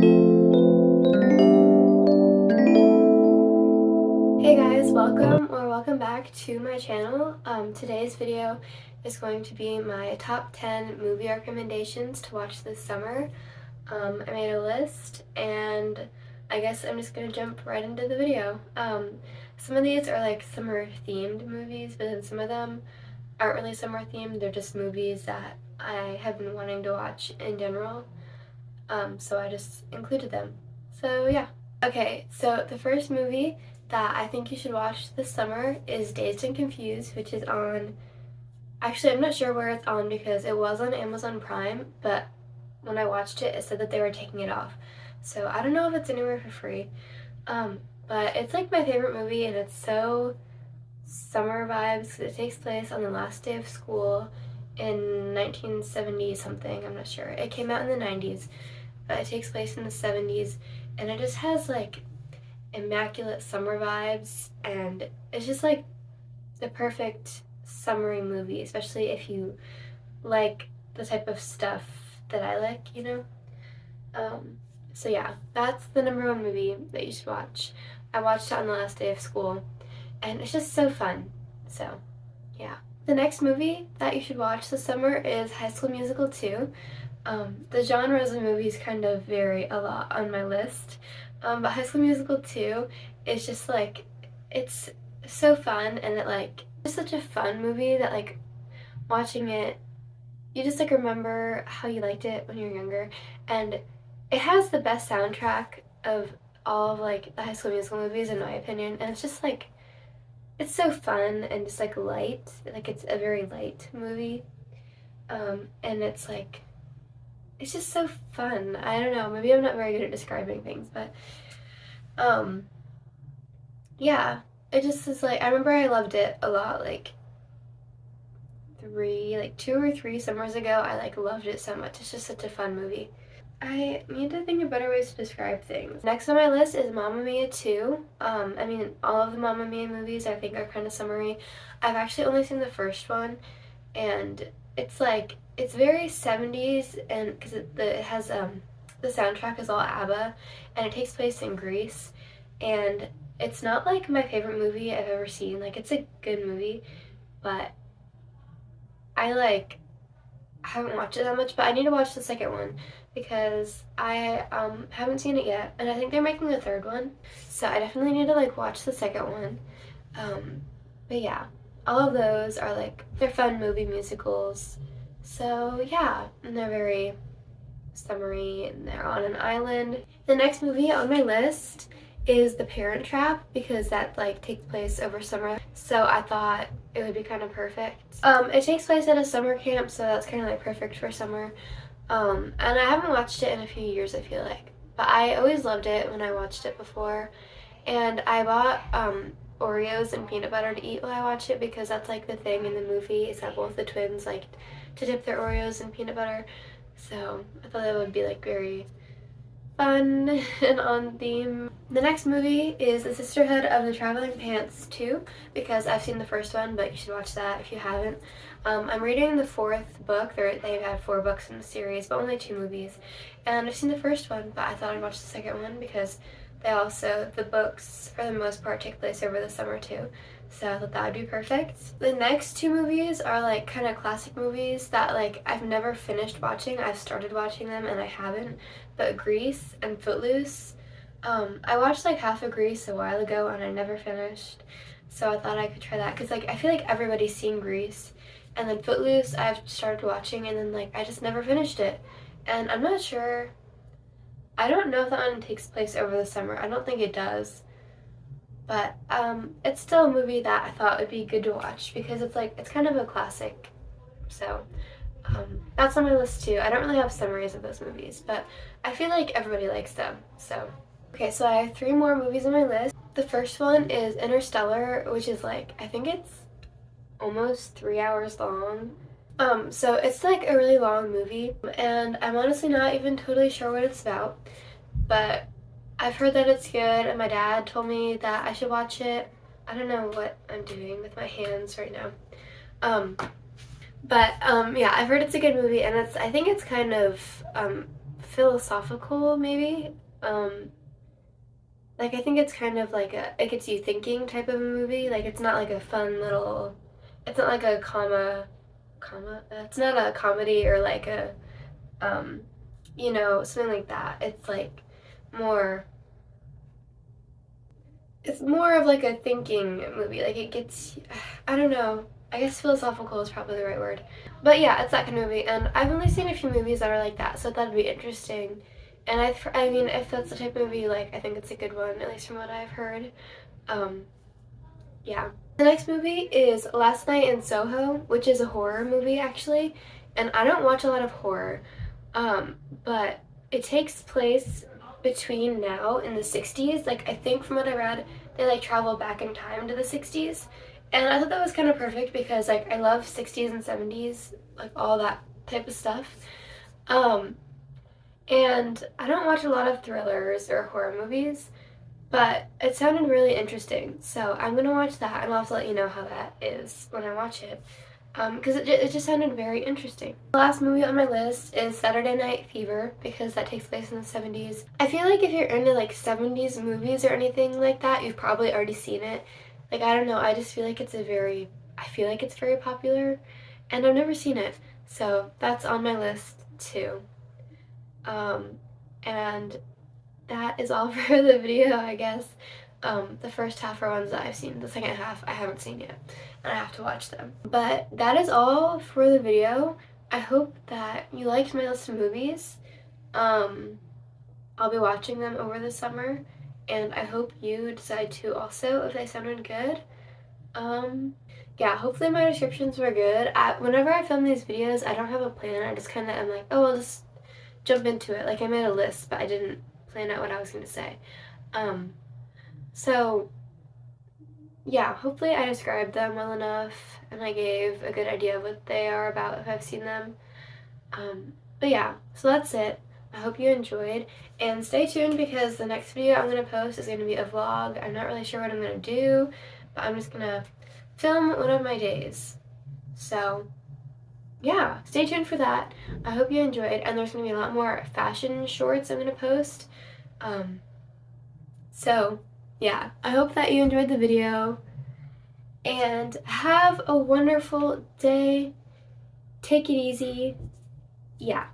Hey guys, welcome back to my channel. Today's video is going to be my top 10 movie recommendations to watch this summer. I made a list and I guess I'm just gonna jump right into the video. Some of these are like summer themed movies, but then some of them aren't really summer themed. They're just movies that I have been wanting to watch in general. So I just included them. So yeah. Okay, so the first movie that I think you should watch this summer is Dazed and Confused, which is on, actually I'm not sure where it's on because it was on Amazon Prime, but when I watched it, it said that they were taking it off. So I don't know if it's anywhere for free, but it's like my favorite movie and it's so summer vibes because it takes place on the last day of school in 1970 something, I'm not sure. It came out in the 90s, but it takes place in the 70s and it just has like immaculate summer vibes and it's just like the perfect summery movie, especially if you like the type of stuff that I like, you know? So yeah, that's the #1 movie that you should watch. I watched it on the last day of school and it's just so fun. So yeah. The next movie that you should watch this summer is High School Musical 2. The genres of movies kind of vary a lot on my list, but High School Musical 2 is just like, it's so fun and it's such a fun movie that like watching it, you just like remember how you liked it when you were younger, and it has the best soundtrack of all of like the High School Musical movies in my opinion, and it's just like, it's so fun and just like light, like it's a very light movie, and it's like, it's just so fun. I don't know, maybe I'm not very good at describing things, but yeah, it just is like, I remember I loved it a lot, like 2 or 3 summers ago. I like loved it so much. It's just such a fun movie. I need to think of better ways to describe things. Next on my list is Mamma Mia 2. I mean, all of the Mamma Mia movies I think are kind of summery. I've actually only seen the first one, and it's like, it's very 70s, and because it has the soundtrack is all ABBA, and it takes place in Greece, and it's not like my favorite movie I've ever seen. Like, it's a good movie, but I haven't watched it that much, but I need to watch the second one because I haven't seen it yet, and I think they're making a third one, so I definitely need to like watch the second one. But yeah, all of those are like, they're fun movie musicals. So yeah, and they're very summery and they're on an island. The next movie on my list is The Parent Trap because that like takes place over summer. So I thought it would be kind of perfect. It takes place at a summer camp, so that's kind of like perfect for summer. And I haven't watched it in a few years, I feel like. But I always loved it when I watched it before. And I bought Oreos and peanut butter to eat while I watched it because that's like the thing in the movie is that both the twins like to dip their Oreos in peanut butter. So I thought that would be like very fun and on theme. The next movie is The Sisterhood of the Traveling Pants 2 because I've seen the first one, but you should watch that if you haven't. I'm reading the 4th book. They've had 4 books in the series, but only 2 movies. And I've seen the first one, but I thought I'd watch the second one because the books for the most part take place over the summer too. So I thought that would be perfect. The next 2 movies are like kind of classic movies that like I've never finished watching. I've started watching them and I haven't, but Grease and Footloose. I watched like half of Grease a while ago and I never finished. So I thought I could try that because like I feel like everybody's seen Grease. And then Footloose I've started watching and then like I just never finished it. And I'm not sure, I don't know if that one takes place over the summer. I don't think it does. But it's still a movie that I thought would be good to watch because it's like, it's kind of a classic. So that's on my list too. I don't really have summaries of those movies, but I feel like everybody likes them. So okay, so I have 3 more movies on my list. The first one is Interstellar, which is like, I think it's almost 3 hours long. So it's like a really long movie, and I'm honestly not even totally sure what it's about, but I've heard that it's good, and my dad told me that I should watch it. I don't know what I'm doing with my hands right now. Yeah, I've heard it's a good movie, and I think it's kind of philosophical, maybe. Like, I think it's kind of like it gets you thinking type of a movie. Like, it's not like a fun little, it's not like a it's not a comedy or like a, something like that. It's like more, it's more of like a thinking movie. Like, it gets, I don't know. I guess philosophical is probably the right word. But yeah, it's that kind of movie. And I've only seen a few movies that are like that, so that'd be interesting. And I mean, if that's the type of movie, like, I think it's a good one, at least from what I've heard. Um, yeah. The next movie is Last Night in Soho, which is a horror movie, actually. And I don't watch a lot of horror, but it takes place between now and the 60s. Like, I think from what I read, they, like, travel back in time to the 60s. And I thought that was kind of perfect because, like, I love 60s and 70s, like, all that type of stuff. Um, and I don't watch a lot of thrillers or horror movies, but it sounded really interesting. So I'm gonna watch that, and I'll have to let you know how that is when I watch it. Because it just sounded very interesting. The last movie on my list is Saturday Night Fever, because that takes place in the 70s. I feel like if you're into like 70s movies or anything like that, you've probably already seen it. Like, I don't know, I just feel like I feel like it's very popular, and I've never seen it. So that's on my list too. Um, and that is all for the video, I guess. The first half are ones that I've seen. The second half I haven't seen yet, and I have to watch them. But that is all for the video. I hope that you liked my list of movies. I'll be watching them over the summer, and I hope you decide to also if they sounded good. Yeah, hopefully my descriptions were good. Whenever I film these videos, I don't have a plan. I just kind of am like, oh, I'll just jump into it. Like, I made a list, but I didn't plan out what I was going to say. So, yeah, hopefully I described them well enough, and I gave a good idea of what they are about if I've seen them. But yeah, so that's it. I hope you enjoyed, and stay tuned because the next video I'm going to post is going to be a vlog. I'm not really sure what I'm going to do, but I'm just going to film one of my days. So, yeah, stay tuned for that. I hope you enjoyed, and there's going to be a lot more fashion shorts I'm going to post. So, yeah, I hope that you enjoyed the video, and have a wonderful day. Take it easy. Yeah.